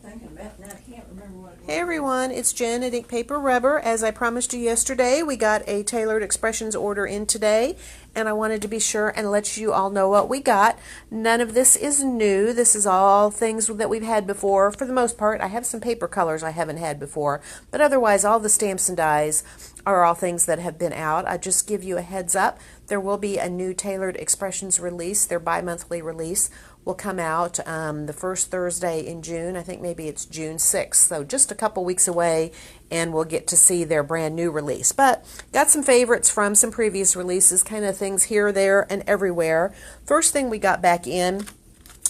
thinking about it now. I can't remember what it was. Hey everyone, it's Jen at Ink Paper Rubber. As I promised you yesterday, we got a Tailored Expressions order in today, and I wanted to be sure and let you all know what we got. None of this is new. This is all things that we've had before. For the most part, I have some paper colors I haven't had before, but otherwise all the stamps and dies are all things that have been out. I just give you a heads up. There will be a new Tailored Expressions release. Their bi-monthly release will come out the first Thursday in June. I think maybe it's June 6th, so just a couple weeks away, and we'll get to see their brand new release. But got some favorites from some previous releases, kind of things here, there, and everywhere. First thing we got back in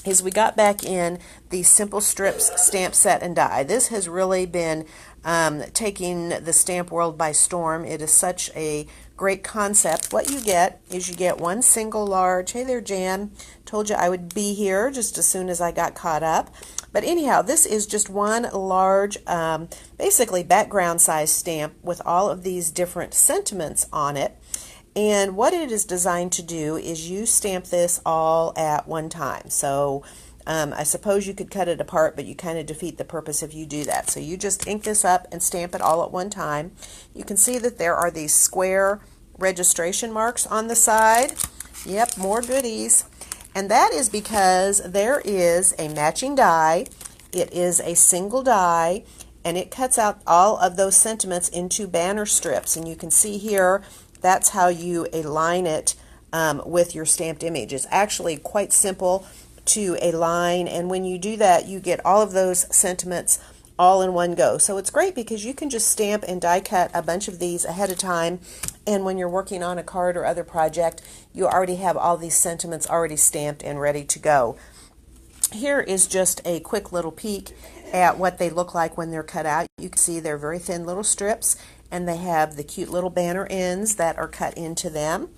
is we got back in the Simple Strips stamp set and die. This has really been taking the stamp world by storm. It is such a great concept. What you get is you get one single large, hey there Jan, told you I would be here just as soon as I got caught up. But anyhow, this is just one large, basically background size stamp with all of these different sentiments on it. And what it is designed to do is you stamp this all at one time. So I suppose you could cut it apart, but you kind of defeat the purpose if you do that. So you just ink this up and stamp it all at one time. You can see that there are these square registration marks on the side. Yep, more goodies. And that is because there is a matching die. It is a single die, and it cuts out all of those sentiments into banner strips. And you can see here, that's how you align it with your stamped image. It's actually quite simple to align, and when you do that, you get all of those sentiments all in one go. So it's great because you can just stamp and die cut a bunch of these ahead of time, and when you're working on a card or other project, you already have all these sentiments already stamped and ready to go. Here is just a quick little peek at what they look like when they're cut out. You can see they're very thin little strips, and they have the cute little banner ends that are cut into them.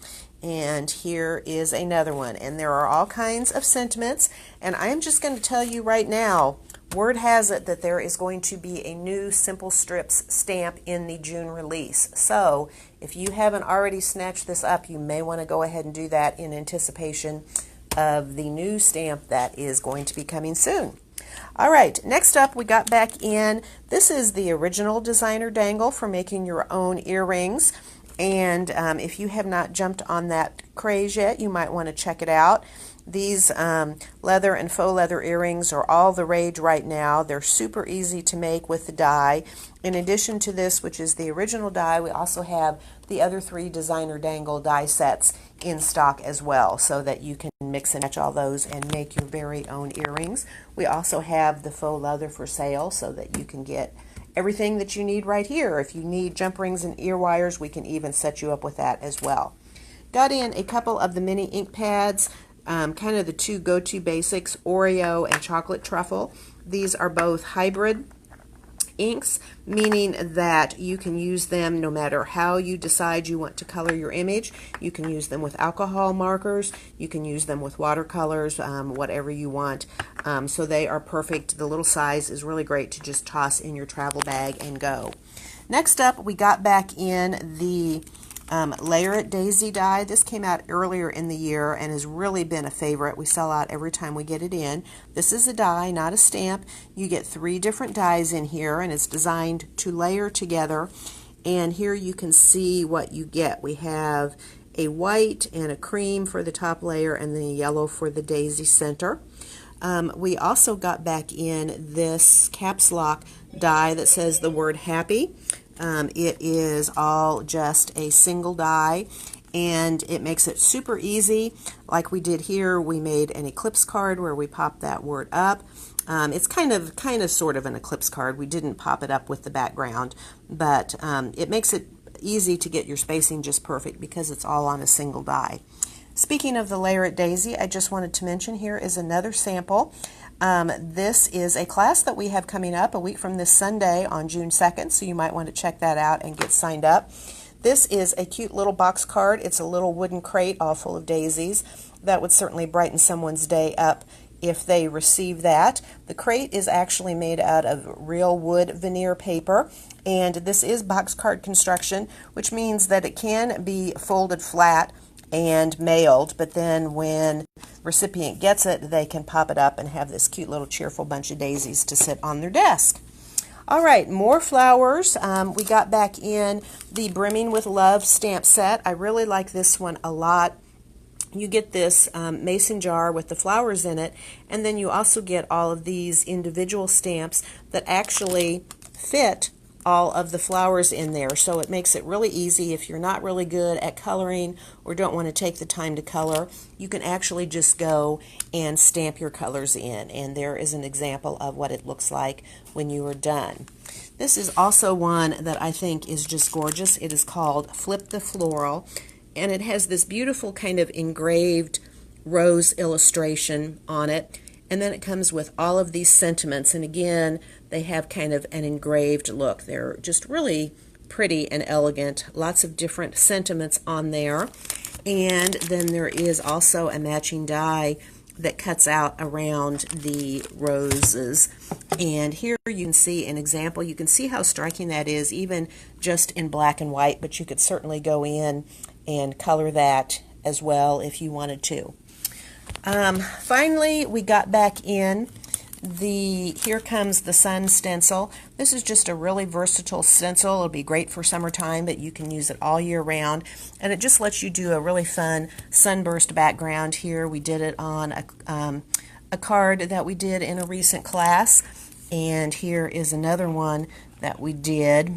And here is another one, and there are all kinds of sentiments, and I am just going to tell you right now, word has it that there is going to be a new Simple Strips stamp in the June release. So if you haven't already snatched this up, you may want to go ahead and do that in anticipation of the new stamp that is going to be coming soon. All right, next up we got back in, this is the original designer dangle for making your own earrings. And if you have not jumped on that craze yet, you might want to check it out. These leather and faux leather earrings are all the rage right now. They're super easy to make with the die. In addition to this, which is the original die, we also have the other 3 designer dangle die sets in stock as well, so that you can mix and match all those and make your very own earrings. We also have the faux leather for sale, so that you can get everything that you need right here. If you need jump rings and ear wires, we can even set you up with that as well. Got in a couple of the mini ink pads, kind of the 2 go-to basics, Oreo and Chocolate Truffle. These are both hybrid inks, meaning that you can use them no matter how you decide you want to color your image. You can use them with alcohol markers, you can use them with watercolors, whatever you want. So they are perfect. The little size is really great to just toss in your travel bag and go. Next up, we got back in the Layer It Daisy die. This came out earlier in the year and has really been a favorite. We sell out every time we get it in. This is a die, not a stamp. You get 3 different dies in here, and it's designed to layer together. And here you can see what you get. We have a white and a cream for the top layer, and then a yellow for the daisy center. We also got back in this caps lock die that says the word happy. It is all just a single die, and it makes it super easy. Like we did here, we made an eclipse card where we popped that word up. It's kind of sort of an eclipse card. We didn't pop it up with the background, but it makes it easy to get your spacing just perfect because it's all on a single die. Speaking of the Layer It Daisy, I just wanted to mention here is another sample. This is a class that we have coming up a week from this Sunday on June 2nd, so you might want to check that out and get signed up. This is a cute little box card. It's a little wooden crate all full of daisies. That would certainly brighten someone's day up if they receive that. The crate is actually made out of real wood veneer paper, and this is box card construction, which means that it can be folded flat and mailed, but then when recipient gets it, they can pop it up and have this cute little cheerful bunch of daisies to sit on their desk. All right, more flowers. We got back in the Brimming with Love stamp set. I really like this one a lot. You get this mason jar with the flowers in it, and then you also get all of these individual stamps that actually fit all of the flowers in there. So it makes it really easy if you're not really good at coloring or don't want to take the time to color. You can actually just go and stamp your colors in, and there is an example of what it looks like when you are done. This is also one that I think is just gorgeous. It is called Flip the Floral, and it has this beautiful kind of engraved rose illustration on it, and then it comes with all of these sentiments, and again they have kind of an engraved look. They're just really pretty and elegant. Lots of different sentiments on there, and then there is also a matching die that cuts out around the roses. And here you can see an example. You can see how striking that is, even just in black and white, but you could certainly go in and color that as well if you wanted to. Finally, we got back in the Here Comes the Sun stencil. This is just a really versatile stencil. It'll be great for summertime, but you can use it all year round, and it just lets you do a really fun sunburst background. Here we did it on a card that we did in a recent class, and here is another one that we did.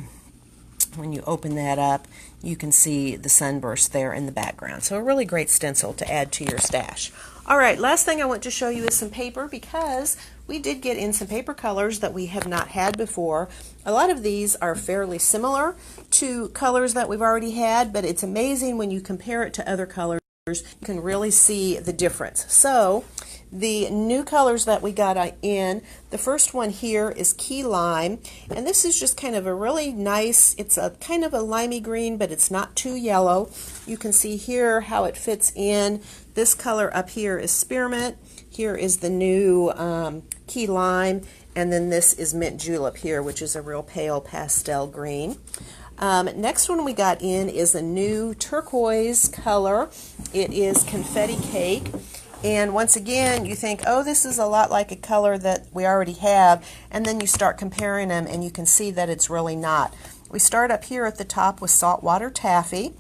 When you open that up, you can see the sunburst there in the background. So a really great stencil to add to your stash. All right, last thing I want to show you is some paper, because we did get in some paper colors that we have not had before. A lot of these are fairly similar to colors that we've already had, but it's amazing when you compare it to other colors, you can really see the difference. So the new colors that we got in, the first one here is Key Lime, and this is just kind of a really nice, it's a kind of a limey green, but it's not too yellow. You can see here how it fits in. This color up here is Spearmint. Here is the new Key Lime, and then this is Mint Julep here, which is a real pale pastel green. Next one we got in is a new turquoise color. It is Confetti Cake. And once again, you think, oh, this is a lot like a color that we already have, and then you start comparing them and you can see that it's really not. We start up here at the top with Saltwater Taffy,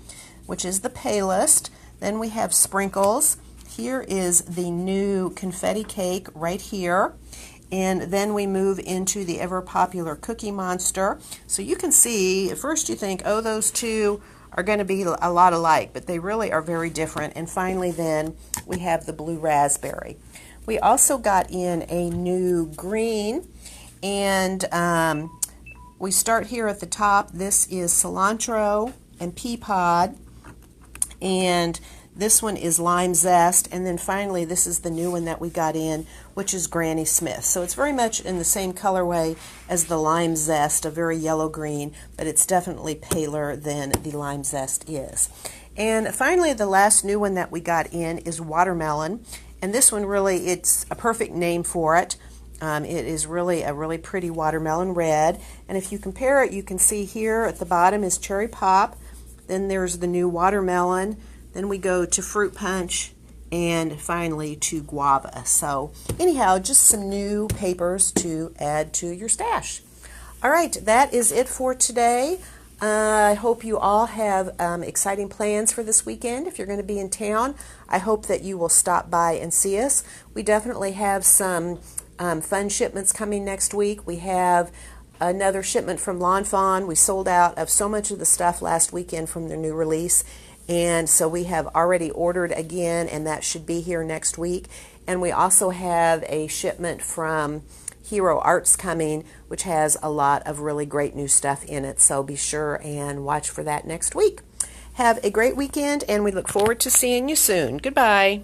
which is the palest. Then we have Sprinkles. Here is the new Confetti Cake right here. And then we move into the ever popular Cookie Monster. So you can see, at first you think, oh, those two are going to be a lot alike, but they really are very different. And finally then we have the Blue Raspberry. We also got in a new green, and we start here at the top. This is Cilantro and Pea Pod, and this one is Lime Zest, and then finally this is the new one that we got in, which is Granny Smith. So it's very much in the same colorway as the Lime Zest, a very yellow green, but it's definitely paler than the Lime Zest is. And finally, the last new one that we got in is Watermelon, and this one really, it's a perfect name for it. It is really a really pretty watermelon red, and if you compare it, you can see here at the bottom is Cherry Pop, then there's the new Watermelon, then we go to Fruit Punch, and finally to Guava. So anyhow, just some new papers to add to your stash. All right, that is it for today. I hope you all have exciting plans for this weekend. If you're going to be in town, I hope that you will stop by and see us. We definitely have some fun shipments coming next week. We have another shipment from Lawn Fawn. We sold out of so much of the stuff last weekend from their new release, and so we have already ordered again, and that should be here next week. And we also have a shipment from Hero Arts coming, which has a lot of really great new stuff in it, so be sure and watch for that next week. Have a great weekend, and we look forward to seeing you soon. Goodbye.